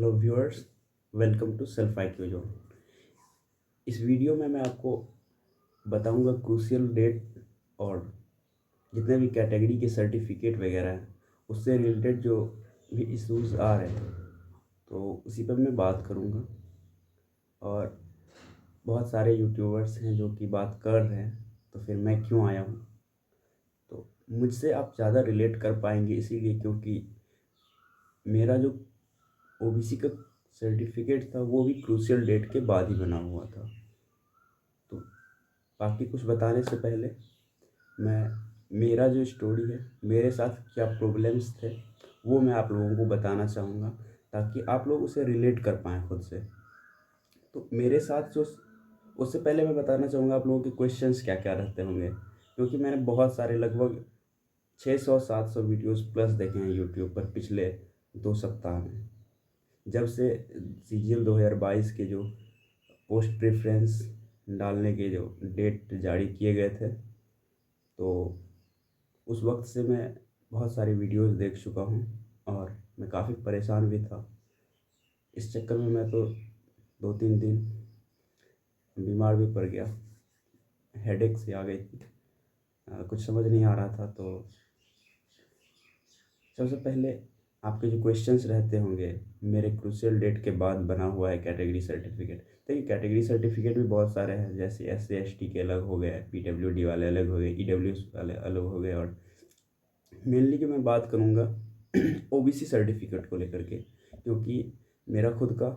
Hello viewers, welcome to self IQ zone. इस video में मैं आपको बताऊंगा क्रूशियल डेट और जितने भी कैटेगरी के सर्टिफिकेट वगैरह हैं उससे रिलेटेड जो भी इश्यूज आ रहे हैं, तो उसी पर मैं बात करूंगा। और बहुत सारे यूट्यूबर्स हैं जो कि बात कर रहे हैं, तो फिर मैं क्यों आया हूँ। तो मुझसे आप ज़्यादा रिलेट कर पाएंगे इसीलिए, क्योंकि मेरा जो OBC का सर्टिफिकेट था वो भी क्रूशियल डेट के बाद ही बना हुआ था। तो बाकी कुछ बताने से पहले मैं मेरा जो स्टोरी है, मेरे साथ क्या प्रॉब्लम्स थे, वो मैं आप लोगों को बताना चाहूँगा ताकि आप लोग उसे रिलेट कर पाएँ खुद से। तो मेरे साथ जो उससे पहले मैं बताना चाहूँगा आप लोगों के क्वेश्चंस क्या क्या रहते होंगे, क्योंकि मैंने बहुत सारे लगभग 600-700 वीडियोस प्लस देखे हैं यूट्यूब पर पिछले 2 सप्ताह में, जब से CGL 2022 के जो पोस्ट प्रेफरेंस डालने के जो डेट जारी किए गए थे, तो उस वक्त से मैं बहुत सारी वीडियोस देख चुका हूँ और मैं काफ़ी परेशान भी था। इस चक्कर में मैं तो 2-3 दिन बीमार भी पड़ गया, हेडेक सी आ गई थी, कुछ समझ नहीं आ रहा था। तो सबसे पहले आपके जो क्वेश्चंस रहते होंगे, मेरे क्रूशियल डेट के बाद बना हुआ है कैटेगरी सर्टिफिकेट। देखिए, कैटेगरी सर्टिफिकेट भी बहुत सारे हैं, जैसे SC ST के अलग हो गए, PWD वाले अलग हो गए, EWS वाले अलग हो गए। और मेनली कि मैं बात करूँगा OBC सर्टिफिकेट को लेकर के, क्योंकि मेरा खुद का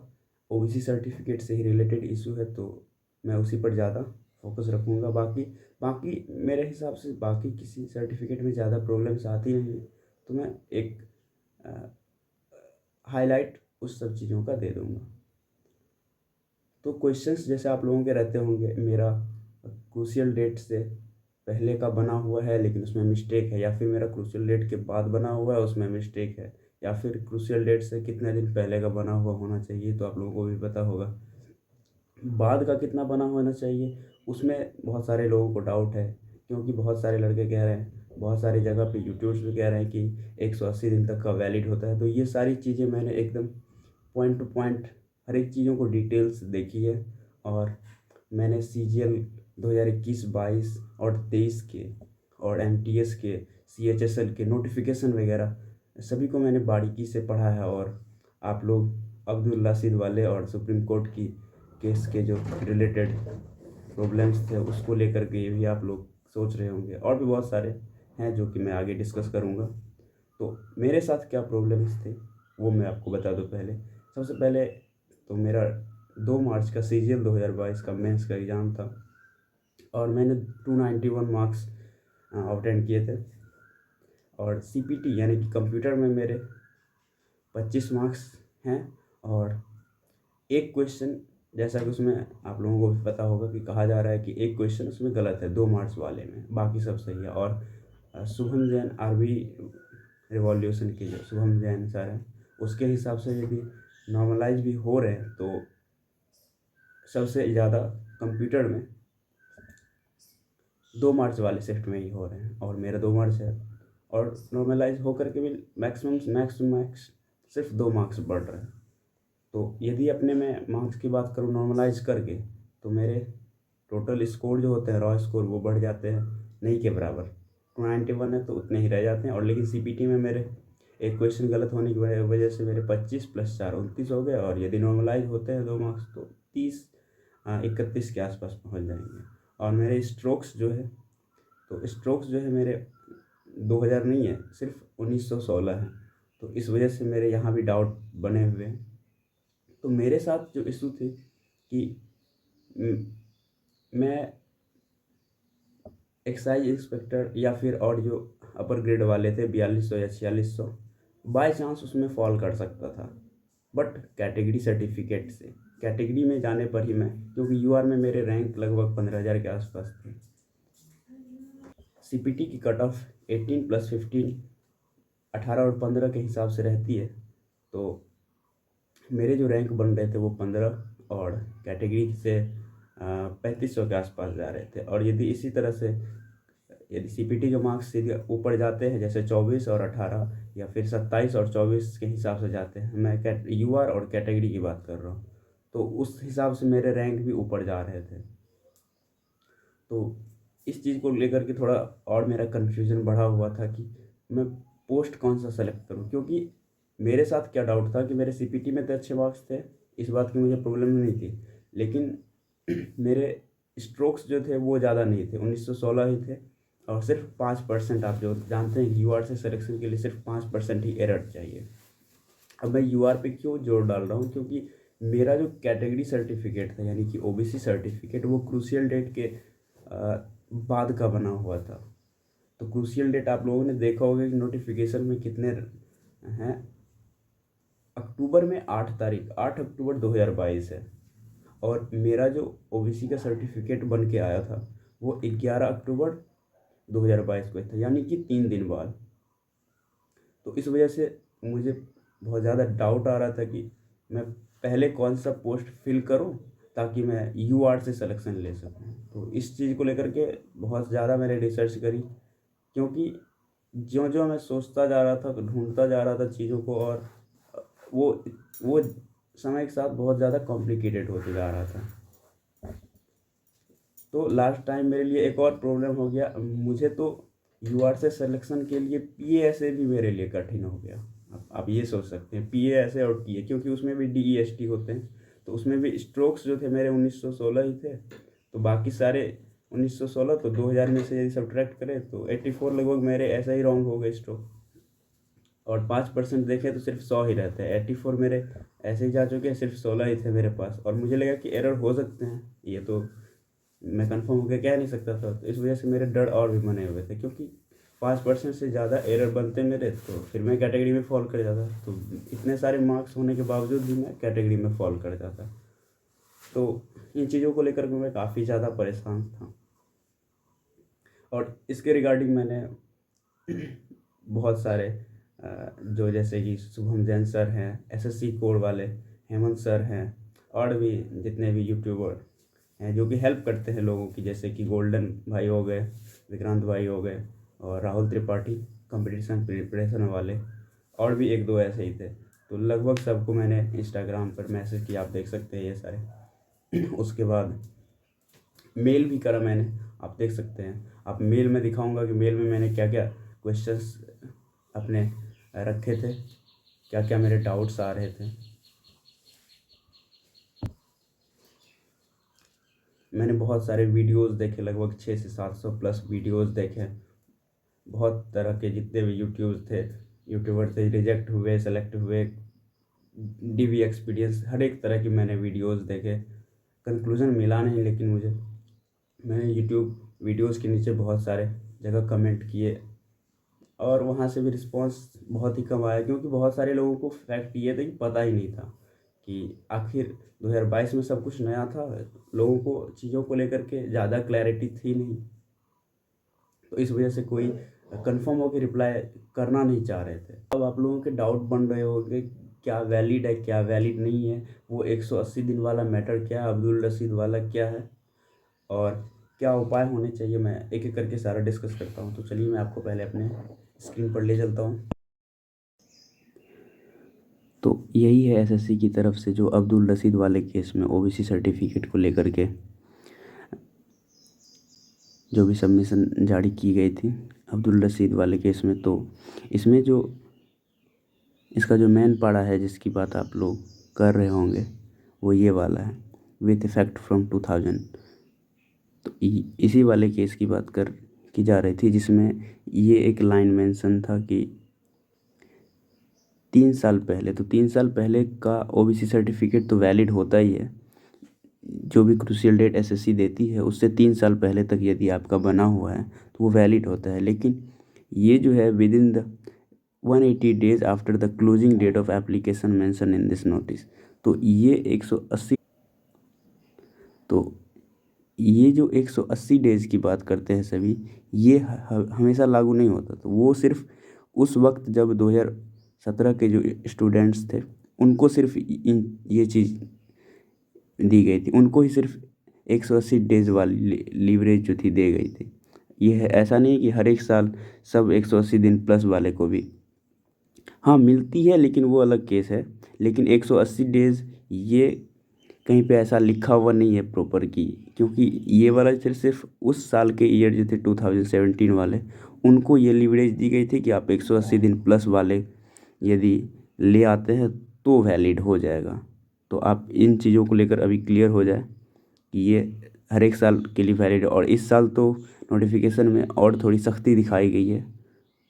OBC सर्टिफिकेट से ही रिलेटेड इशू है, तो मैं उसी पर ज़्यादा फोकस रखूँगा। बाकी बाकी मेरे हिसाब से बाकी किसी सर्टिफिकेट में ज़्यादा प्रॉब्लम्स आती नहीं है, तो मैं एक हाईलाइट उस सब चीज़ों का दे दूँगा। तो क्वेश्चंस जैसे आप लोगों के रहते होंगे, मेरा क्रूशियल डेट से पहले का बना हुआ है लेकिन उसमें मिस्टेक है, या फिर मेरा क्रूशियल डेट के बाद बना हुआ है उसमें मिस्टेक है, या फिर क्रूशियल डेट से कितने दिन पहले का बना हुआ होना चाहिए, तो आप लोगों को भी पता होगा। बाद का कितना बना होना चाहिए, उसमें बहुत सारे लोगों को डाउट है, क्योंकि बहुत सारे लड़के कह रहे हैं, बहुत सारी जगह पे यूट्यूब्स भी कह रहे हैं कि 180 दिन तक का वैलिड होता है। तो ये सारी चीज़ें मैंने एकदम पॉइंट टू पॉइंट हर एक चीज़ों को डिटेल्स देखी है। और मैंने CGL 2021-22 और 23 के और MTS के, CHSL के नोटिफिकेशन वगैरह सभी को मैंने बारीकी से पढ़ा है। और आप लोग अब्दुल रशीद वाले और सुप्रीम कोर्ट की केस के जो रिलेटेड प्रॉब्लम्स थे उसको लेकर के ये भी आप लोग सोच रहे होंगे, और भी बहुत सारे हैं जो कि मैं आगे डिस्कस करूँगा। तो मेरे साथ क्या प्रॉब्लम्स थे वो मैं आपको बता दूँ। पहले सबसे पहले तो मेरा 2 मार्च का CGL 2022 का मेंस का एग्ज़ाम था, और मैंने 291 मार्क्स ऑब्टेन किए थे। और CPT यानी कि कंप्यूटर में मेरे 25 मार्क्स हैं। और एक क्वेश्चन, जैसा कि उसमें आप लोगों को भी पता होगा कि कहा जा रहा है कि एक क्वेश्चन उसमें गलत है 2 मार्क्स वाले में, बाकी सब सही है। और शुभम जैन RV रिवॉल्यूशन के जो शुभम जैन सर हैं, उसके हिसाब से यदि नॉर्मलाइज भी हो रहे हैं तो सबसे ज़्यादा कंप्यूटर में 2 मार्च वाले शिफ्ट में ही हो रहे हैं, और मेरा 2 मार्च है। और नॉर्मलाइज होकर के भी मैक्स सिर्फ 2 मार्क्स बढ़ रहे हैं। तो यदि अपने में मार्क्स की बात करूँ नॉर्मलाइज करके, तो मेरे टोटल स्कोर जो होते हैं, रॉ स्कोर, वो बढ़ जाते हैं नहीं के बराबर। 291 है तो उतने ही रह जाते हैं। और लेकिन CPT में मेरे एक क्वेश्चन गलत होने की वजह से मेरे 25 + 4 29 हो गए। और यदि नॉर्मलाइज होते हैं 2 मार्क्स तो 30 31 के आसपास पहुंच जाएंगे। और मेरे स्ट्रोक्स जो है, तो स्ट्रोक्स जो है मेरे 2000 नहीं है, सिर्फ 1916 है। तो इस वजह से मेरे यहाँ भी डाउट बने हुए हैं। तो मेरे साथ जो इशू थे कि मैं एक्साइज इंस्पेक्टर या फिर और जो अपर ग्रेड वाले थे 4200 या 4600, बाय चांस उसमें फॉल कर सकता था। बट कैटेगरी सर्टिफिकेट से कैटेगरी में जाने पर ही मैं, क्योंकि UR में मेरे रैंक लगभग 15,000 के आसपास थे। CPT की कट ऑफ 18 + 15, 18 और 15 के हिसाब से रहती है। तो मेरे जो रैंक बन रहे थे वो 15, और कैटेगरी से 3500 के आसपास जा रहे थे। और यदि इसी तरह से यदि सीपीटी के मार्क्स सीधे ऊपर जाते हैं जैसे 24 और 18 या फिर 27 और 24 के हिसाब से जाते हैं, मैं यूआर और कैटेगरी की बात कर रहा हूँ, तो उस हिसाब से मेरे रैंक भी ऊपर जा रहे थे। तो इस चीज़ को लेकर के थोड़ा और मेरा कन्फ्यूज़न बढ़ा हुआ था कि मैं पोस्ट कौन सा सेलेक्ट करूँ, क्योंकि मेरे साथ क्या डाउट था कि मेरे सीपीटी में तो अच्छे मार्क्स थे, इस बात की मुझे प्रॉब्लम नहीं थी, लेकिन मेरे स्ट्रोक्स जो थे वो ज़्यादा नहीं थे, 1916 ही थे, और सिर्फ 5%, आप जो जानते हैं यूआर से सिलेक्शन के लिए सिर्फ 5% ही एरर चाहिए। अब मैं यूआर पे क्यों जोर डाल रहा हूँ, क्योंकि मेरा जो कैटेगरी सर्टिफिकेट था यानी कि ओबीसी सर्टिफिकेट, वो क्रूशियल डेट के बाद का बना हुआ था। तो क्रूशियल डेट आप लोगों ने देखा होगा कि नोटिफिकेशन में कितने हैं, अक्टूबर में 8 अक्टूबर 2022 है, और मेरा जो ओबीसी का सर्टिफिकेट बन के आया था वो 11 अक्टूबर 2022 को था, यानी कि 3 दिन बाद। तो इस वजह से मुझे बहुत ज़्यादा डाउट आ रहा था कि मैं पहले कौन सा पोस्ट फिल करूं ताकि मैं यूआर से सिलेक्शन ले सकूं। तो इस चीज़ को लेकर के बहुत ज़्यादा मैंने रिसर्च करी, क्योंकि जो जो मैं सोचता जा रहा था, ढूंढता जा रहा था चीज़ों को, और वो वो समय के साथ बहुत ज़्यादा कॉम्प्लिकेटेड होते जा रहा था। तो लास्ट टाइम मेरे लिए एक और प्रॉब्लम हो गया, मुझे तो यूआर से सिलेक्शन के लिए पीएएसए भी मेरे लिए कठिन हो गया। आप ये सोच सकते हैं, पीएएसए और टीए, क्योंकि उसमें भी डीईएसटी होते हैं, तो उसमें भी स्ट्रोक्स जो थे मेरे 1916 ही थे, तो बाकी सारे 1916, तो 2000 में से यदि सब्ट्रैक्ट करें तो 84 लगभग मेरे ऐसा ही रॉन्ग हो गए स्ट्रोक, और 5% देखें तो सिर्फ 100 ही रहते हैं। 84 मेरे ऐसे ही जा चुके हैं, सिर्फ 16 ही थे मेरे पास, और मुझे लगा कि एरर हो सकते हैं, ये तो मैं कंफर्म होकर कह नहीं सकता था। तो इस वजह से मेरे डर और भी बने हुए थे, क्योंकि 5% से ज़्यादा एरर बनते मेरे तो फिर मैं कैटेगरी में फॉल कर जाता, तो इतने सारे मार्क्स होने के बावजूद भी मैं कैटेगरी में फॉल कर जाता। तो इन चीज़ों को लेकर के मैं काफ़ी ज़्यादा परेशान था, और इसके रिगार्डिंग मैंने बहुत सारे जो जैसे कि शुभम जैन सर हैं, एसएससी कोड वाले हेमंत सर हैं, और भी जितने भी यूट्यूबर हैं जो कि हेल्प करते हैं लोगों की, जैसे कि गोल्डन भाई हो गए, विक्रांत भाई हो गए, और राहुल त्रिपाठी कंपटीशन प्रिपरेशन वाले, और भी एक दो ऐसे ही थे। तो लगभग सबको मैंने इंस्टाग्राम पर मैसेज किया, आप देख सकते हैं ये सारे। उसके बाद मेल भी करा मैंने, आप देख सकते हैं। आप मेल में दिखाऊंगा कि मेल में मैंने क्या क्या क्वेश्चंस अपने रखे थे, क्या क्या मेरे डाउट्स आ रहे थे। मैंने बहुत सारे वीडियोस देखे, लगभग 600 से 700 प्लस वीडियोस देखे, बहुत तरह के जितने भी यूट्यूबर थे, रिजेक्ट हुए, सेलेक्ट हुए, डीवी एक्सपीरियंस, हर एक तरह की मैंने वीडियोस देखे। कंक्लूज़न मिला नहीं, लेकिन मैंने यूट्यूब वीडियोस के नीचे बहुत सारे जगह कमेंट किए, और वहाँ से भी रिस्पांस बहुत ही कम आया, क्योंकि बहुत सारे लोगों को फैक्ट ये था कि पता ही नहीं था कि आखिर 2022 में सब कुछ नया था, लोगों को चीज़ों को लेकर के ज़्यादा क्लैरिटी थी नहीं, तो इस वजह से कोई कंफर्म होकर रिप्लाई करना नहीं चाह रहे थे। अब आप लोगों के डाउट बन रहे होंगे क्या वैलिड है क्या वैलिड नहीं है, वो 180 दिन वाला मैटर क्या है, अब्दुल रशीद वाला क्या है, और क्या उपाय होने चाहिए, मैं एक एक करके सारा डिस्कस करता हूँ। तो चलिए मैं आपको पहले अपने स्क्रीन पर ले चलता हूँ। तो यही है एसएससी की तरफ से जो अब्दुल रशीद वाले केस में ओबीसी सर्टिफिकेट को लेकर के जो भी सबमिशन जारी की गई थी अब्दुल रशीद वाले केस में। तो इसमें जो इसका जो मेन पार्ट है जिसकी बात आप लोग कर रहे होंगे वो ये वाला है, विथ इफेक्ट फ्रॉम 2000। तो इसी वाले केस की बात की जा रही थी, जिसमें ये एक लाइन मेंशन था कि 3 साल पहले, तो 3 साल पहले का ओबीसी सर्टिफिकेट तो वैलिड होता ही है, जो भी क्रूशियल डेट एसएससी देती है उससे 3 साल पहले तक यदि आपका बना हुआ है तो वो वैलिड होता है। लेकिन ये जो है within the 180 days after the closing date of application mention in this notice. तो ये 180, तो ये जो 180 डेज की बात करते हैं सभी, ये हमेशा लागू नहीं होता। तो वो सिर्फ उस वक्त जब 2017 के जो स्टूडेंट्स थे उनको सिर्फ ये चीज़ दी गई थी, उनको ही सिर्फ 180 डेज वाली लीवरेज जो थी दे गई थी। ये है, ऐसा नहीं कि हर एक साल सब 180 दिन प्लस वाले को भी, हाँ मिलती है, लेकिन वो अलग केस है। लेकिन 180 डेज ये कहीं पे ऐसा लिखा हुआ नहीं है प्रॉपर की, क्योंकि ये वाला सिर्फ सिर्फ उस साल के ईयर जो थे 2017 वाले, उनको ये लिवरेज दी गई थी कि आप 180 दिन प्लस वाले यदि ले आते हैं तो वैलिड हो जाएगा। तो आप इन चीज़ों को लेकर अभी क्लियर हो जाए कि ये हर एक साल के लिए वैलिड है। और इस साल तो नोटिफिकेशन में और थोड़ी सख्ती दिखाई गई है,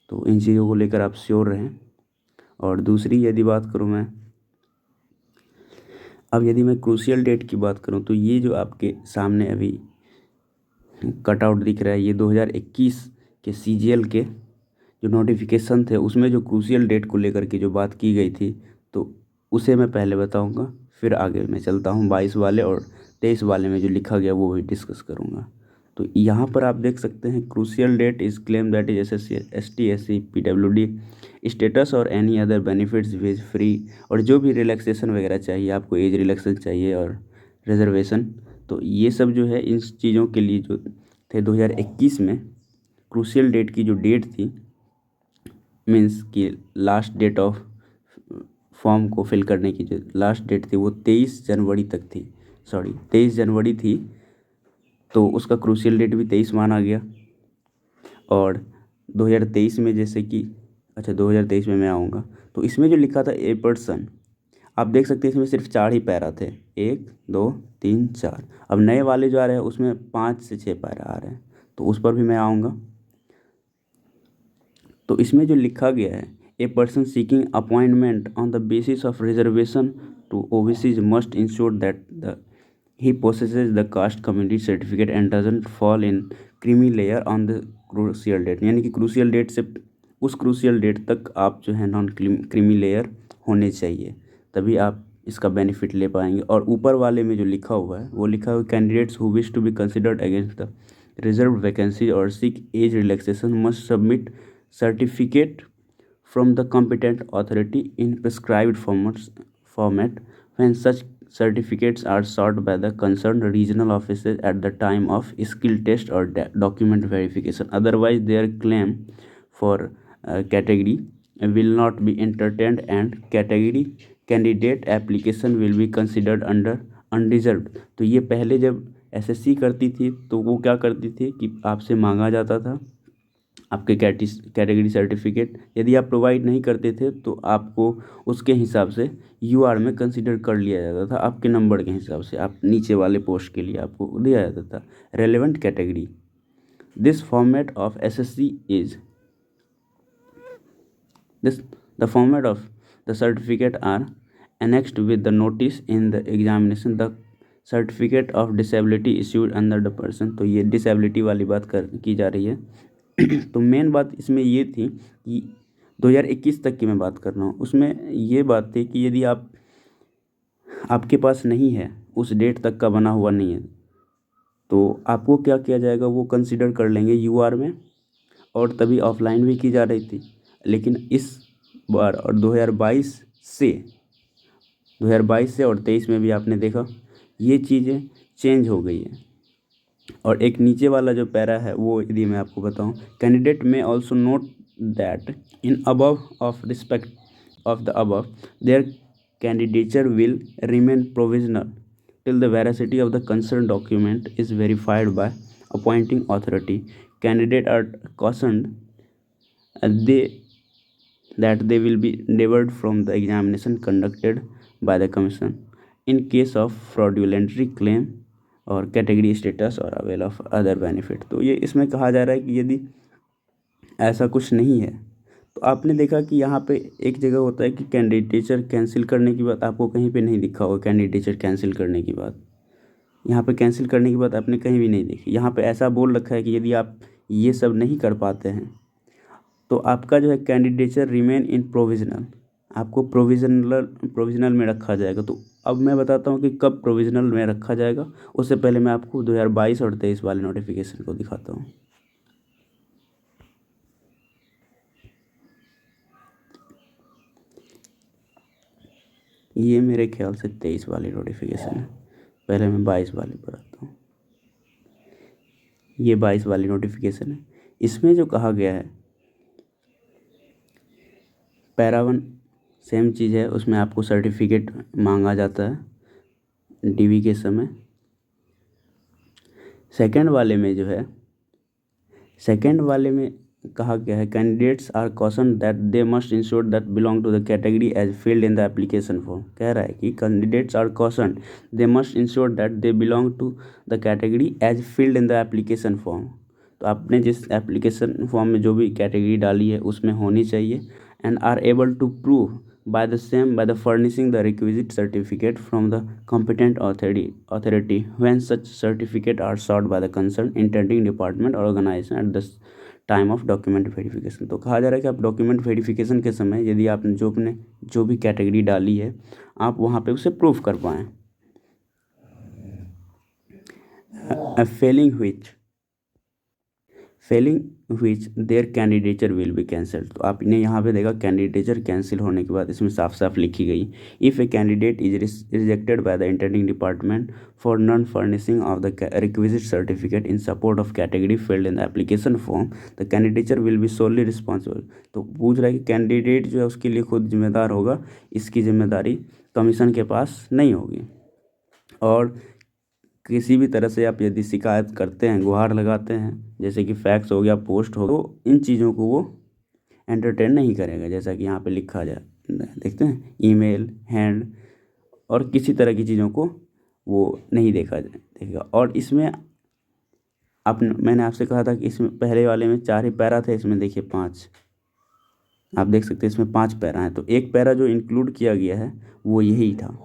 तो इन चीज़ों को लेकर आप श्योर रहें। और दूसरी यदि बात करूँ मैं, अब यदि मैं क्रूशियल डेट की बात करूं, तो ये जो आपके सामने अभी कटआउट दिख रहा है, ये 2021 के सीजीएल के जो नोटिफिकेशन थे उसमें जो क्रूशियल डेट को लेकर के जो बात की गई थी, तो उसे मैं पहले बताऊंगा, फिर आगे मैं चलता हूं 22 वाले और 23 वाले में जो लिखा गया वो भी डिस्कस करूंगा। तो यहाँ पर आप देख सकते हैं, crucial date is claim that is SSC ST SC PWD status और any other benefits wage free, और जो भी रिलैक्सेशन वगैरह चाहिए आपको, एज रिलैक्सेशन चाहिए और रिजर्वेशन, तो ये सब जो है इन चीज़ों के लिए जो थे 2021 में क्रूशियल डेट की जो डेट थी, मीन्स कि लास्ट डेट ऑफ फॉर्म को फिल करने की जो लास्ट डेट थी वो 23 जनवरी तक थी, सॉरी 23 जनवरी थी, तो उसका क्रूशियल डेट भी 23 माना गया। और 2023 में जैसे कि, अच्छा 2023 में मैं आऊँगा, तो इसमें जो लिखा था ए पर्सन, आप देख सकते हैं इसमें सिर्फ 4 ही पैरा थे, 1 2 3 4। अब नए वाले जो आ रहे हैं उसमें 5 से 6 पैरा आ रहे हैं, तो उस पर भी मैं आऊँगा। तो इसमें जो लिखा गया है, a person seeking appointment on the basis of reservation to OBCs must ensure that the he possesses the caste community certificate and doesn't fall in creamy layer on the crucial date, यानी कि crucial date से उस crucial date तक आप जो है non creamy layer होने चाहिए, तभी आप इसका बेनिफिट ले पाएंगे। और ऊपर वाले में जो लिखा हुआ है वो लिखा हुआ है, candidates who wish to be considered against the reserve vacancy और seek age relaxation must submit certificate from the competent authority in prescribed format when such certificates are sought by the concerned regional offices at the time of skill test or document verification. Otherwise, their claim for category will not be entertained and category candidate application will be considered under undeserved। तो ये पहले जब SSC करती थी तो वो क्या करती थी कि आपसे मांगा जाता था आपके कैटेगरी सर्टिफिकेट, यदि आप प्रोवाइड नहीं करते थे तो आपको उसके हिसाब से यूआर में कंसिडर कर लिया जाता था, आपके नंबर के हिसाब से आप नीचे वाले पोस्ट के लिए आपको दिया जाता था relevant category. This format of SSC is this the format of the certificate are annexed with the notice in the examination the certificate of disability issued under the person. तो ये डिसेबिलिटी वाली बात की जा रही है। तो मेन बात इसमें ये थी कि 2021 तक की मैं बात कर रहा हूँ, उसमें ये बात थी कि यदि आपके पास नहीं है, उस डेट तक का बना हुआ नहीं है, तो आपको क्या किया जाएगा, वो कंसिडर कर लेंगे यूआर में, और तभी ऑफलाइन भी की जा रही थी। लेकिन इस बार और 2022 से और 23 में भी आपने देखा ये चीज़ें चेंज हो गई है। और एक नीचे वाला जो पैरा है वो यदि मैं आपको बताऊं, कैंडिडेट में also note that in above of respect of the above their candidature will remain provisional till the veracity of the concerned document is verified by appointing authority. Candidate are cautioned they that they will be debarred from the examination conducted by the commission in case of fraudulentary claim और category status और avail of other benefit. तो ये इसमें कहा जा रहा है कि यदि ऐसा कुछ नहीं है, तो आपने देखा कि यहाँ पे एक जगह होता है कि कैंडिडेचर कैंसिल करने की बात आपको कहीं पे नहीं दिखा होगा, कैंडिडेचर कैंसिल करने की बात यहाँ पे कैंसिल करने की बात आपने कहीं भी नहीं देखी। यहाँ पे ऐसा बोल रखा है कि यदि आप ये सब नहीं कर पाते हैं तो आपका जो है कैंडिडेचर रिमेन इन प्रोविजनल, आपको प्रोविजनल में रखा जाएगा। तो अब मैं बताता हूँ कि कब प्रोविजनल में रखा जाएगा, उससे पहले मैं आपको 2022 और 23 वाले नोटिफिकेशन को दिखाता हूँ। ये मेरे ख्याल से 23 वाली नोटिफिकेशन है, पहले मैं 22 वाले पर आता हूँ। ये 22 वाली नोटिफिकेशन है। इसमें जो कहा गया है पैरा 1 सेम चीज़ है, उसमें आपको सर्टिफिकेट मांगा जाता है डीवी के समय। सेकंड वाले में कहा गया है candidates are caution that they must ensure that belong to the category as filled in the application form. कह रहा है कि candidates are caution they must ensure that they belong to the category as filled in the application form. तो आपने जिस application form में जो भी कैटेगरी डाली है उसमें होनी चाहिए। And are able to prove by the same by the furnishing the requisite certificate from the competent authority when such certificate are sought by the concerned intending department or organization at the time of document verification. तो कहा जा रहा है कि आप document verification के समय यदि आपने जो भी कैटेगरी डाली है आप वहाँ पे उसे प्रूफ कर पाएँ। Failing which their candidature will be cancelled. तो आपने यहाँ पे देखा कैंडिडेचर कैंसिल होने के बाद इसमें साफ साफ लिखी गई if a candidate is rejected by the interviewing department for non furnishing of the requisite certificate in support of category filled in the application form the candidature will B solely responsible. तो पूछ रहा है कि candidate जो है उसके लिए खुद जिम्मेदार होगा, इसकी जिम्मेदारी कमीशन के पास नहीं होगी। और किसी भी तरह से आप यदि शिकायत करते हैं, गुहार लगाते हैं, जैसे कि फैक्स हो गया, पोस्ट हो, तो इन चीज़ों को वो एंटरटेन नहीं करेगा। जैसा कि यहाँ पे लिखा जाए, देखते हैं ईमेल, हैंड और किसी तरह की चीज़ों को वो नहीं देखेगा। और इसमें मैंने आपसे कहा था कि इसमें पहले वाले में 4 ही पैरा थे, इसमें देखिए 5 आप देख सकते हैं, इसमें 5 पैरा हैं। तो एक पैरा जो इंक्लूड किया गया है वो यही था,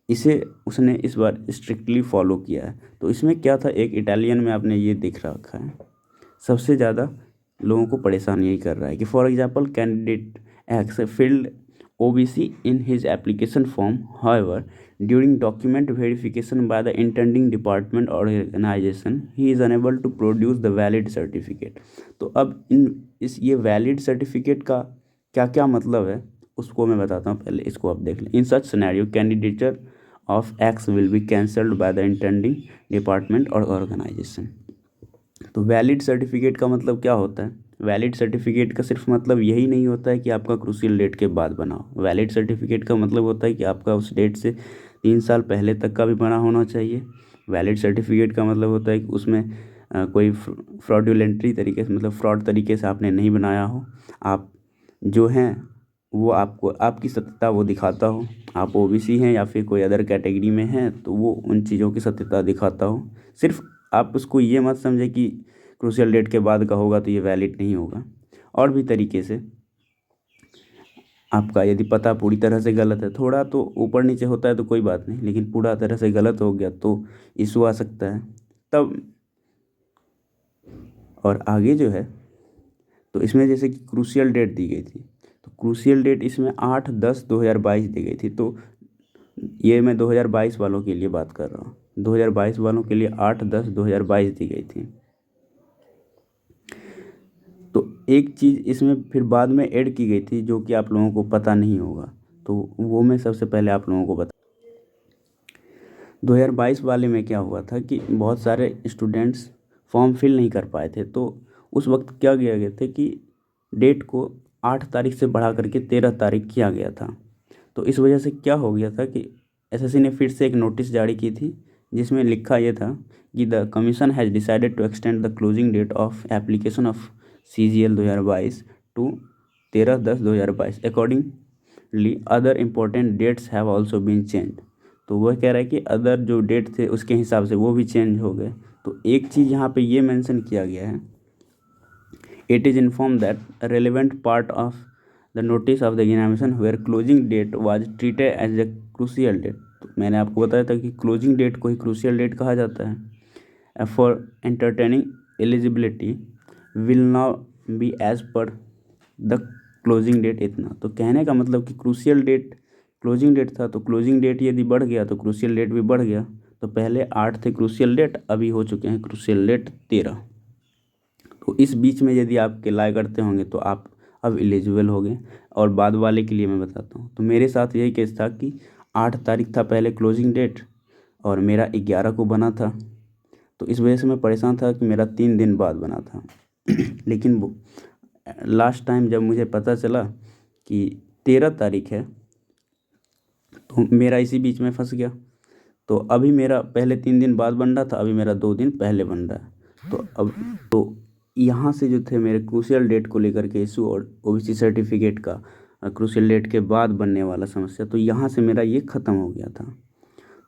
इसे उसने इस बार स्ट्रिक्टली फॉलो किया है। तो इसमें क्या था, एक इटालियन में आपने ये दिख रखा है, सबसे ज़्यादा लोगों को परेशान यही कर रहा है कि for example candidate X filled OBC in his application form, however during document verification by the intending department और organisation he is unable to produce the valid certificate. तो अब ये वैलिड सर्टिफिकेट का क्या क्या मतलब है उसको मैं बताता हूँ, पहले इसको आप देख लें। In such scenario candidature of X will be cancelled by the intending department और ऑर्गेनाइजेशन। तो वैलिड सर्टिफिकेट का मतलब क्या होता है? वैलिड सर्टिफिकेट का सिर्फ मतलब यही नहीं होता है कि आपका क्रूशियल डेट के बाद बना हो। वैलिड सर्टिफिकेट का मतलब होता है कि आपका उस डेट से 3 साल पहले तक का भी बना होना चाहिए। वैलिड सर्टिफिकेट का मतलब होता है कि उसमें कोई फ्रॉडुलेंटरी तरीके से, मतलब फ्रॉड तरीके से आपने नहीं बनाया हो। आप जो हैं वो आपको आपकी सत्यता वो दिखाता हो। आप ओबीसी हैं या फिर कोई अदर कैटेगरी में हैं तो वो उन चीज़ों की सत्यता दिखाता हो। सिर्फ आप उसको ये मत समझे कि क्रूशियल डेट के बाद का होगा तो ये वैलिड नहीं होगा। और भी तरीके से आपका यदि पता पूरी तरह से गलत है, थोड़ा तो ऊपर नीचे होता है तो कोई बात नहीं, लेकिन पूरा तरह से गलत हो गया तो इशू आ सकता है तब। और आगे जो है तो इसमें जैसे कि क्रूशियल डेट दी गई थी, तो क्रूशियल डेट इसमें 8/10/2022 दी गई थी। तो ये मैं 2022 वालों के लिए बात कर रहा हूँ। 2022 वालों के लिए 8/10/2022 दी गई थी। तो एक चीज़ इसमें फिर बाद में ऐड की गई थी जो कि आप लोगों को पता नहीं होगा, तो वो मैं सबसे पहले आप लोगों को बता। 2022 वाले में क्या हुआ था कि बहुत सारे स्टूडेंट्स फॉर्म फिल नहीं कर पाए थे। तो उस वक्त क्या किया गया था कि डेट को 8 तारीख से बढ़ा करके 13 तारीख किया गया था। तो इस वजह से क्या हो गया था कि एसएससी ने फिर से एक नोटिस जारी की थी जिसमें लिखा यह था कि the commission has decided to extend the closing date of application of CGL 2022 to 13/10/2022। Accordingly other important dates have also been change. तो वह कह रहा है कि अदर जो डेट थे उसके हिसाब से वो भी चेंज हो गए। तो एक चीज़ यहाँ पे ये मेंशन किया गया है, it is inform that relevant part of the notice of the examination where closing date was treated as a crucial date. तो मैंने आपको बताया था कि क्लोजिंग डेट को ही क्रूशियल डेट कहा जाता है। For entertaining eligibility will now be as per the closing date इतना। तो कहने का मतलब कि क्रूशियल डेट क्लोजिंग डेट था, तो क्लोजिंग डेट यदि बढ़ गया तो क्रूशियल डेट भी बढ़ गया। तो पहले 8 थे क्रूशियल डेट, अभी हो चुके हैं क्रूशियल डेट 13। तो इस बीच में यदि आप अप्लाई करते होंगे तो आप अब एलिजिबल हो गए। और बाद वाले के लिए मैं बताता हूँ, तो मेरे साथ यही केस था कि 8 तारीख था पहले क्लोजिंग डेट और मेरा 11 को बना था। तो इस वजह से मैं परेशान था कि मेरा 3 दिन बाद बना था। लेकिन वो लास्ट टाइम जब मुझे पता चला कि 13 तारीख है, तो मेरा इसी बीच में फंस गया। तो अभी मेरा पहले 3 दिन बाद बन रहा था, अभी मेरा 2 दिन पहले बन रहा है। तो अब यहाँ से जो थे मेरे क्रूशियल डेट को लेकर के इशू और ओबीसी सर्टिफिकेट का क्रूशियल डेट के बाद बनने वाला समस्या, तो यहाँ से मेरा ये ख़त्म हो गया था।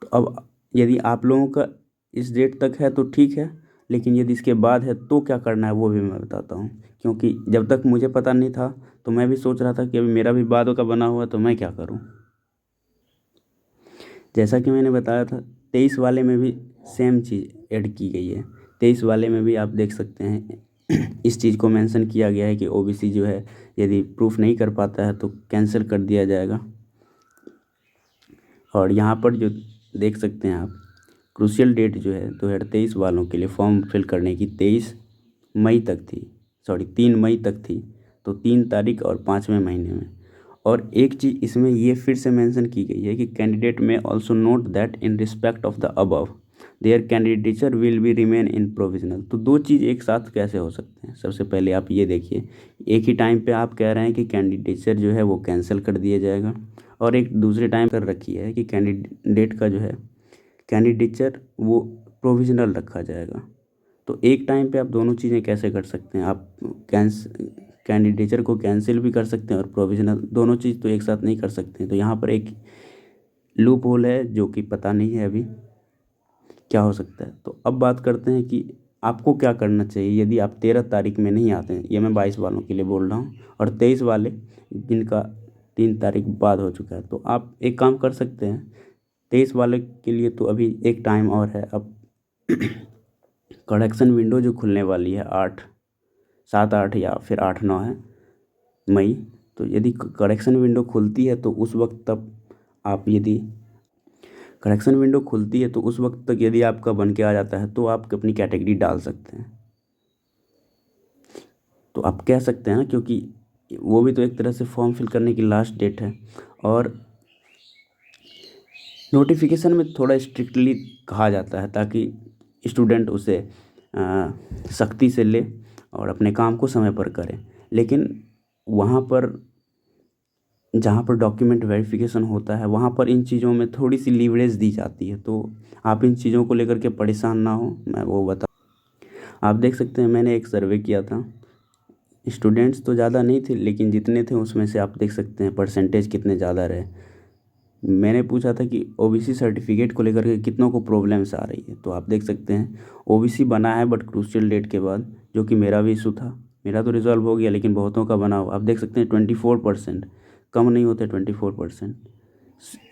तो अब यदि आप लोगों का इस डेट तक है तो ठीक है, लेकिन यदि इसके बाद है तो क्या करना है वो भी मैं बताता हूँ। क्योंकि जब तक मुझे पता नहीं था तो मैं भी सोच रहा था कि अभी मेरा भी बाद का बना हुआ है तो मैं क्या करूँ। जैसा कि मैंने बताया था 23 वाले में भी सेम चीज़ ऐड की गई है। 23 वाले में भी आप देख सकते हैं इस चीज़ को मेंशन किया गया है कि ओबीसी जो है यदि प्रूफ नहीं कर पाता है तो कैंसिल कर दिया जाएगा। और यहाँ पर जो देख सकते हैं आप, क्रूशियल डेट जो है 2023 वालों के लिए फॉर्म फिल करने की 23 मई तक थी, 3 मई तक थी। तो 3 तारीख और 5वें महीने में। और एक चीज़ इसमें ये फिर से मेंशन की गई है कि कैंडिडेट में also note that in respect of the above their candidature will be remain in provisional. तो दो चीज़ एक साथ कैसे हो सकते हैं? सबसे पहले आप ये देखिए, एक ही टाइम पे आप कह रहे हैं कि कैंडिडेचर जो है वो कैंसिल कर दिया जाएगा, और एक दूसरे टाइम कर रखी है कि कैंडिडेट का जो है कैंडिडेचर वो प्रोविजनल रखा जाएगा। तो एक टाइम पे आप दोनों चीज़ें कैसे कर सकते हैं? आप कैंडिडेचर को कैंसिल भी कर सकते हैं और प्रोविजनल, दोनों चीज़ तो एक साथ नहीं कर सकते हैं। तो यहाँ पर एक लूप होल है जो कि पता नहीं है अभी क्या हो सकता है। तो अब बात करते हैं कि आपको क्या करना चाहिए यदि आप 13 तारीख में नहीं आते हैं। ये मैं 22 वालों के लिए बोल रहा हूँ, और 23 वाले जिनका 3 तारीख बाद हो चुका है, तो आप एक काम कर सकते हैं। 23 वाले के लिए तो अभी एक टाइम और है। अब करेक्शन विंडो जो खुलने वाली है 7-8 या फिर 8-9 है मई। तो यदि करेक्शन विंडो खुलती है तो उस वक्त तक आप यदि करेक्शन विंडो खुलती है तो उस वक्त तक यदि आपका बन के आ जाता है तो आप अपनी कैटेगरी डाल सकते हैं। तो आप कह सकते हैं ना, क्योंकि वो भी तो एक तरह से फॉर्म फिल करने की लास्ट डेट है। और नोटिफिकेशन में थोड़ा स्ट्रिक्टली कहा जाता है ताकि स्टूडेंट उसे सख्ती से ले और अपने काम को समय पर करे। लेकिन वहाँ पर जहाँ पर डॉक्यूमेंट वेरिफिकेशन होता है वहाँ पर इन चीज़ों में थोड़ी सी लीवरेज दी जाती है। तो आप इन चीज़ों को लेकर के परेशान ना हो, मैं वो बता। आप देख सकते हैं मैंने एक सर्वे किया था, स्टूडेंट्स तो ज़्यादा नहीं थे लेकिन जितने थे उसमें से आप देख सकते हैं परसेंटेज कितने ज़्यादा रहे। मैंने पूछा था कि ओबीसी सर्टिफिकेट को लेकर के कितनों को प्रॉब्लम्स आ रही है। तो आप देख सकते हैं ओबीसी बना है बट क्रूशियल डेट के बाद, जो कि मेरा भी इशू था। मेरा तो रिजॉल्व हो गया लेकिन बहुतों का बना हुआ आप देख सकते हैं 24%, कम नहीं होते 24%।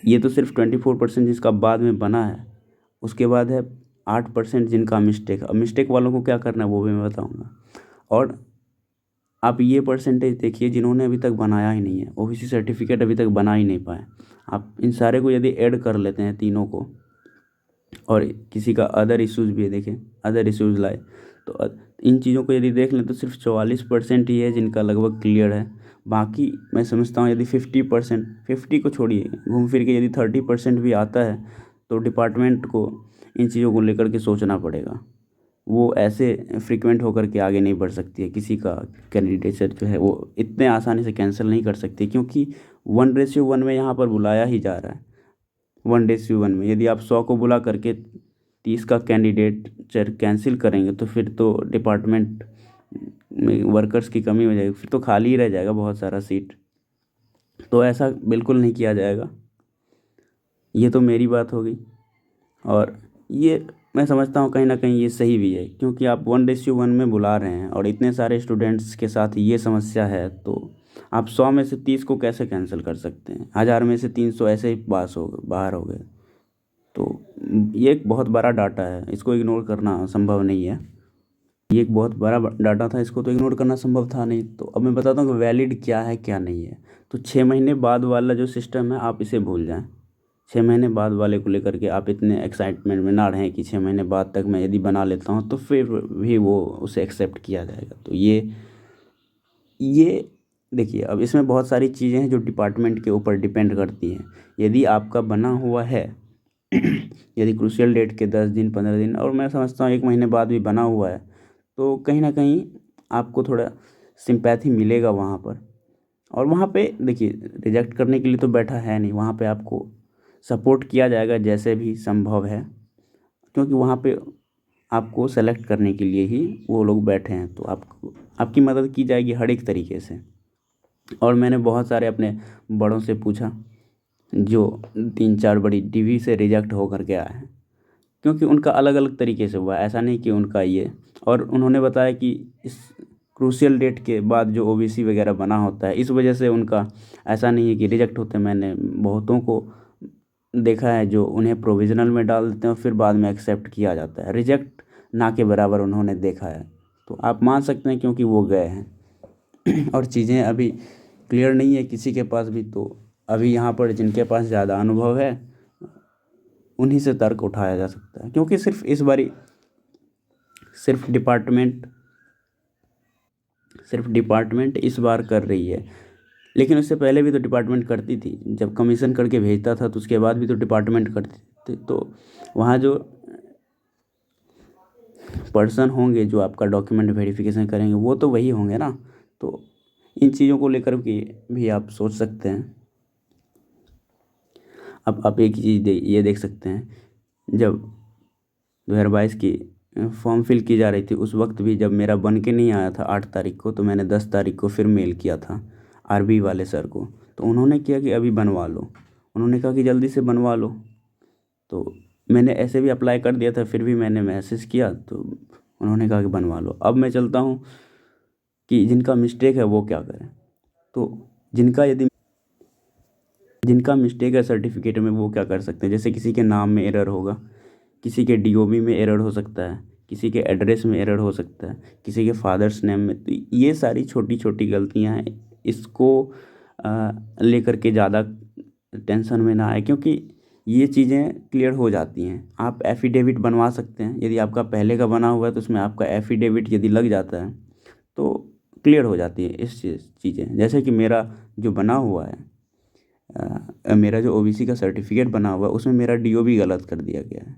ये तो सिर्फ 24% जिसका बाद में बना है, उसके बाद है 8% जिनका मिस्टेक। अब मिस्टेक वालों को क्या करना है वो भी मैं बताऊँगा। और आप ये परसेंटेज देखिए जिन्होंने अभी तक बनाया ही नहीं है, ओबीसी सर्टिफिकेट अभी तक बना ही नहीं पाए। आप इन सारे को यदि ऐड कर लेते हैं तीनों को, और किसी का अदर इश्यूज़ भी है, देखें अदर इश्यूज़ लाए, तो इन चीज़ों को यदि देख लें तो सिर्फ 44% ही है जिनका लगभग क्लियर है। बाकी मैं समझता हूँ यदि 50%, 50 को छोड़िए, घूम फिर के यदि 30% भी आता है तो डिपार्टमेंट को इन चीज़ों को लेकर के सोचना पड़ेगा। वो ऐसे फ्रीक्वेंट होकर के आगे नहीं बढ़ सकती है। किसी का कैंडिडेचर जो है वो इतने आसानी से कैंसिल नहीं कर सकती, क्योंकि 1:1 में यहाँ पर बुलाया ही जा रहा है। 1:1 में यदि आप 100 को बुला करके 30 का कैंडिडेचर कैंसिल करेंगे तो फिर तो डिपार्टमेंट में वर्कर्स की कमी हो जाएगी, फिर तो खाली ही रह जाएगा बहुत सारा सीट। तो ऐसा बिल्कुल नहीं किया जाएगा। ये तो मेरी बात हो गई, और ये मैं समझता हूँ कहीं ना कहीं ये सही भी है, क्योंकि आप 1:1 में बुला रहे हैं और इतने सारे स्टूडेंट्स के साथ ये समस्या है, तो आप 100 में से 30 को कैसे कैंसिल कर सकते हैं? 1000 में से 300 ऐसे ही बाहर हो गए। तो ये एक बहुत बड़ा डाटा है, इसको इग्नोर करना संभव नहीं है। ये एक बहुत बड़ा डाटा था, इसको तो इग्नोर करना संभव था नहीं। तो अब मैं बताता हूँ कि वैलिड क्या है क्या नहीं है। तो 6 महीने बाद वाला जो सिस्टम है आप इसे भूल जाएं। 6 महीने बाद वाले को लेकर के आप इतने एक्साइटमेंट में ना रहें कि 6 महीने बाद तक मैं यदि बना लेता हूँ तो फिर भी वो उसे एक्सेप्ट किया जाएगा। तो ये देखिए, अब इसमें बहुत सारी चीज़ें हैं जो डिपार्टमेंट के ऊपर डिपेंड करती हैं। यदि आपका बना हुआ है यदि क्रूशियल डेट के 10 दिन 15 दिन और मैं समझता हूँ 1 महीने बाद भी बना हुआ है तो कहीं ना कहीं आपको थोड़ा सिंपैथी मिलेगा वहाँ पर। और वहाँ पे देखिए रिजेक्ट करने के लिए तो बैठा है नहीं, वहाँ पे आपको सपोर्ट किया जाएगा जैसे भी संभव है, क्योंकि वहाँ पे आपको सेलेक्ट करने के लिए ही वो लोग बैठे हैं। तो आपको आपकी मदद की जाएगी हर एक तरीके से। और मैंने बहुत सारे अपने बड़ों से पूछा जो 3-4 बड़ी डिवी से रिजेक्ट होकर के आए हैं, क्योंकि उनका अलग अलग तरीके से हुआ, ऐसा नहीं कि उनका ये। और उन्होंने बताया कि इस क्रूशियल डेट के बाद जो ओबीसी वगैरह बना होता है इस वजह से उनका ऐसा नहीं है कि रिजेक्ट होते। मैंने बहुतों को देखा है जो उन्हें प्रोविज़नल में डाल देते हैं और फिर बाद में एक्सेप्ट किया जाता है, रिजेक्ट ना के बराबर उन्होंने देखा है। तो आप मान सकते हैं क्योंकि वो गए हैं और चीज़ें अभी क्लियर नहीं है किसी के पास भी। तो अभी यहाँ पर जिनके पास ज़्यादा अनुभव है उन्हीं से तर्क उठाया जा सकता है, क्योंकि सिर्फ डिपार्टमेंट इस बार कर रही है, लेकिन उससे पहले भी तो डिपार्टमेंट करती थी। जब कमीशन करके भेजता था तो उसके बाद भी तो डिपार्टमेंट करती थी। तो वहाँ जो पर्सन होंगे जो आपका डॉक्यूमेंट वेरिफिकेशन करेंगे वो तो वही होंगे ना। तो इन चीज़ों को लेकर के भी आप सोच सकते हैं। अब आप एक चीज़ ये देख सकते हैं, जब 2022 की फॉर्म फिल की जा रही थी उस वक्त भी जब मेरा बन के नहीं आया था 8 तारीख को, तो मैंने 10 तारीख को फिर मेल किया था आरबी वाले सर को। तो उन्होंने किया कि अभी बनवा लो, उन्होंने कहा कि जल्दी से बनवा लो। तो मैंने ऐसे भी अप्लाई कर दिया था, फिर भी मैंने मैसेज किया तो उन्होंने कहा कि बनवा लो। अब मैं चलता हूँ कि जिनका मिस्टेक है वो क्या करें। तो जिनका मिस्टेक है सर्टिफिकेट में वो क्या कर सकते हैं, जैसे किसी के नाम में एरर होगा, किसी के डीओबी में एरर हो सकता है, किसी के एड्रेस में एरर हो सकता है, किसी के फादर्स नेम में। तो ये सारी छोटी छोटी गलतियां हैं, इसको लेकर के ज़्यादा टेंशन में ना आए, क्योंकि ये चीज़ें क्लियर हो जाती हैं। आप एफिडेविट बनवा सकते हैं, यदि आपका पहले का बना हुआ है तो उसमें आपका एफिडेविट यदि लग जाता है तो क्लियर हो जाती है इस चीज़ें। जैसे कि मेरा जो बना हुआ है मेरा जो ओबीसी का सर्टिफिकेट बना हुआ है उसमें मेरा डीओबी गलत कर दिया गया है।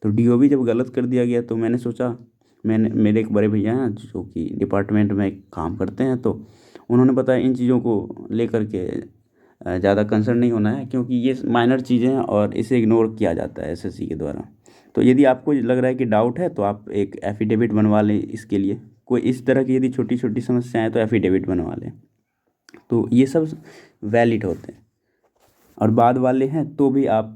तो डीओबी जब गलत कर दिया गया तो मैंने सोचा, मेरे एक बड़े भैया हैं जो कि डिपार्टमेंट में काम करते हैं, तो उन्होंने बताया इन चीज़ों को लेकर के ज़्यादा कंसर्न नहीं होना है, क्योंकि ये माइनर चीज़ें हैं और इसे इग्नोर किया जाता है एसएससी के द्वारा। तो यदि आपको लग रहा है कि डाउट है तो आप एक एफिडेविट बनवा लें। इसके लिए कोई इस तरह की यदि छोटी छोटी समस्याएं हैं तो एफिडेविट बनवा लें, तो ये सब वैलिड होते हैं। और बाद वाले हैं तो भी आप,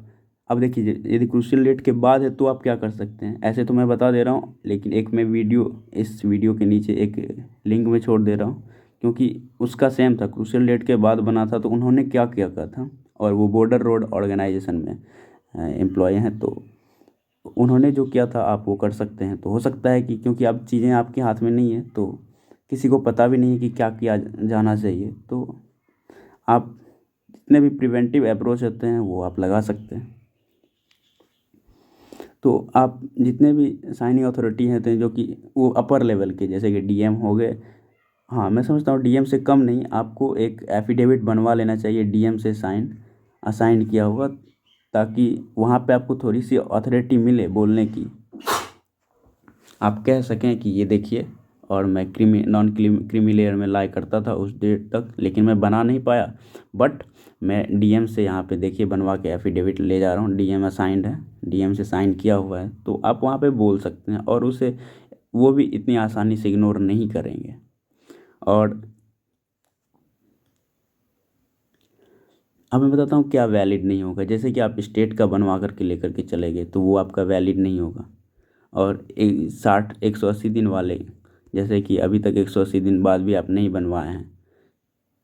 अब देखिए यदि क्रूशियल डेट के बाद है तो आप क्या कर सकते हैं। ऐसे तो मैं बता दे रहा हूँ, लेकिन एक मैं इस वीडियो के नीचे एक लिंक में छोड़ दे रहा हूँ, क्योंकि उसका सेम था, क्रूशियल डेट के बाद बना था। तो उन्होंने क्या किया था, और वो बॉर्डर रोड ऑर्गेनाइजेशन में एम्प्लॉय हैं, तो उन्होंने जो किया था आप वो कर सकते हैं। तो हो सकता है कि क्योंकि अब चीज़ें आपके हाथ में नहीं है तो किसी को पता भी नहीं है कि क्या किया जाना चाहिए, तो आप जितने भी प्रिवेंटिव अप्रोच होते हैं वो आप लगा सकते हैं। तो आप जितने भी साइनिंग अथॉरिटी हैं तो जो कि वो अपर लेवल के, जैसे कि डीएम हो गए, हाँ मैं समझता हूँ डीएम से कम नहीं, आपको एक एफिडेविट बनवा लेना चाहिए डीएम से असाइन किया हुआ, ताकि वहाँ पे आपको थोड़ी सी अथॉरिटी मिले बोलने की। आप कह सकें कि ये देखिए, और मैं नॉन क्रीमी लेयर में लाई करता था उस डेट तक, लेकिन मैं बना नहीं पाया, बट मैं डीएम से यहाँ पे देखिए बनवा के एफिडेविट ले जा रहा हूँ, डीएम असाइंड है, डीएम से साइन किया हुआ है। तो आप वहाँ पे बोल सकते हैं और उसे वो भी इतनी आसानी से इग्नोर नहीं करेंगे। और अब मैं बताता हूँ क्या वैलिड नहीं होगा। जैसे कि आप स्टेट का बनवा करके लेकर के चले गए तो वो आपका वैलिड नहीं होगा। और 180 दिन वाले, जैसे कि अभी तक 180 दिन बाद भी आप नहीं बनवाए हैं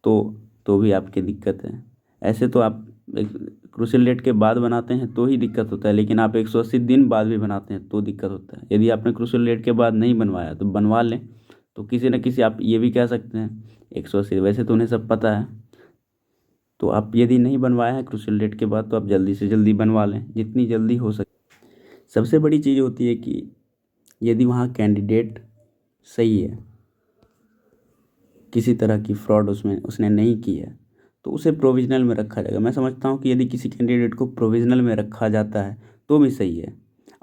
तो भी आपकी दिक्कत है। ऐसे तो आप एक क्रूशियल डेट के बाद बनाते हैं तो ही दिक्कत होता है, लेकिन आप 180 दिन बाद भी बनाते हैं तो दिक्कत होता है। यदि आपने क्रूशियल डेट के बाद नहीं बनवाया तो बनवा लें। तो किसी न किसी, आप ये भी कह सकते हैं 180, वैसे तो उन्हें सब पता है। तो आप यदि नहीं बनवाया है क्रूशियल डेट के बाद तो आप जल्दी से जल्दी बनवा लें, जितनी जल्दी हो सके। सबसे बड़ी चीज़ होती है कि यदि वहाँ कैंडिडेट सही है, किसी तरह की फ्रॉड उसने नहीं की है, तो उसे प्रोविज़नल में रखा जाएगा। मैं समझता हूँ कि यदि किसी कैंडिडेट को प्रोविज़नल में रखा जाता है तो भी सही है।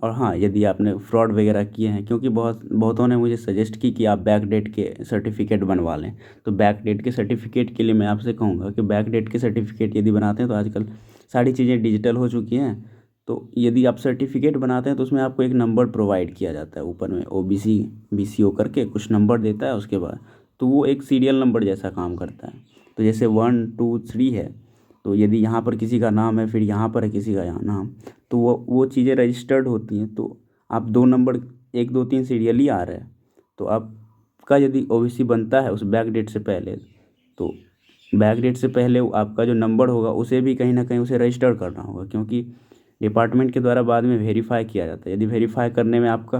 और हाँ, यदि आपने फ्रॉड वगैरह किए हैं, क्योंकि बहुतों ने मुझे सजेस्ट की कि आप बैक डेट के सर्टिफिकेट बनवा लें, तो बैक डेट के सर्टिफिकेट के लिए मैं आपसे कहूँगा कि बैक डेट के सर्टिफिकेट यदि बनाते हैं तो आजकल सारी चीज़ें डिजिटल हो चुकी हैं। तो यदि आप सर्टिफिकेट बनाते हैं तो उसमें आपको एक नंबर प्रोवाइड किया जाता है, ऊपर में OBC BCO करके कुछ नंबर देता है उसके बाद, तो वो एक सीरियल नंबर जैसा काम करता है। तो जैसे 1 2 3 है, तो यदि यहाँ पर किसी का नाम है, फिर यहाँ पर है किसी का यहाँ नाम, तो वो चीज़ें रजिस्टर्ड होती हैं। तो आप 2 नंबर 1 2 3 सीरियली आ रहा है, तो आपका यदि OBC बनता है उस बैक डेट से पहले, तो बैक डेट से पहले आपका जो नंबर होगा उसे भी कहीं ना कहीं उसे रजिस्टर करना होगा, क्योंकि डिपार्टमेंट के द्वारा बाद में वेरीफाई किया जाता है। यदि वेरीफाई करने में आपका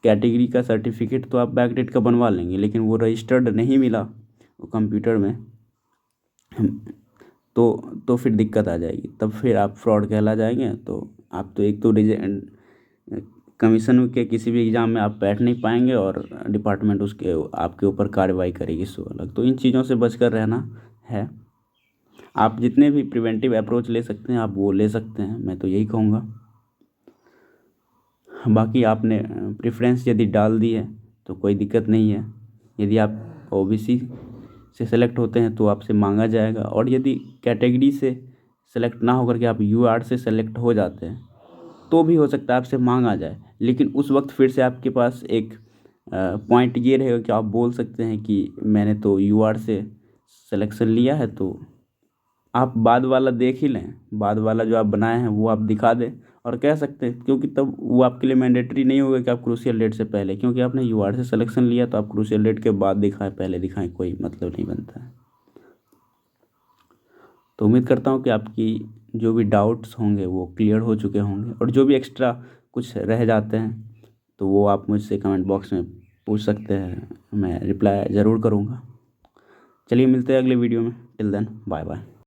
कैटेगरी का सर्टिफिकेट तो आप बैक डेट का बनवा लेंगे, लेकिन वो रजिस्टर्ड नहीं मिला वो कंप्यूटर में, तो फिर दिक्कत आ जाएगी, तब फिर आप फ्रॉड कहला जाएंगे। तो आप तो एक तो कमीशन के किसी भी एग्ज़ाम में आप बैठ नहीं पाएंगे, और डिपार्टमेंट उसके आपके ऊपर कार्रवाई करेगी सो अलग। तो इन चीज़ों से बचकर रहना है। आप जितने भी प्रिवेंटिव अप्रोच ले सकते हैं आप वो ले सकते हैं, मैं तो यही कहूँगा। बाकी आपने प्रेफरेंस यदि डाल दी है तो कोई दिक्कत नहीं है। यदि आप OBC से सेलेक्ट होते हैं तो आपसे मांगा जाएगा, और यदि कैटेगरी से सेलेक्ट ना होकर के आप UR से सेलेक्ट हो जाते हैं तो भी हो सकता है आपसे मांगा जाए, लेकिन उस वक्त फिर से आपके पास एक पॉइंट ये रहेगा कि आप बोल सकते हैं कि मैंने तो UR से सिलेक्शन लिया है, तो आप बाद वाला देख ही लें, बाद वाला जो आप बनाए हैं वो आप दिखा दें और कह सकते हैं, क्योंकि तब वो आपके लिए मैंडेटरी नहीं होगा कि आप क्रूशियल डेट से पहले, क्योंकि आपने UR से सिलेक्शन लिया तो आप क्रूशियल डेट के बाद दिखाएं पहले दिखाएं, कोई मतलब नहीं बनता है। तो उम्मीद करता हूँ कि आपकी जो भी डाउट्स होंगे वो क्लियर हो चुके होंगे, और जो भी एक्स्ट्रा कुछ रह जाते हैं तो वो आप मुझसे कमेंट बॉक्स में पूछ सकते हैं, मैं रिप्लाई ज़रूर करूँगा। चलिए मिलते हैं अगले वीडियो में, टिल देन बाय बाय।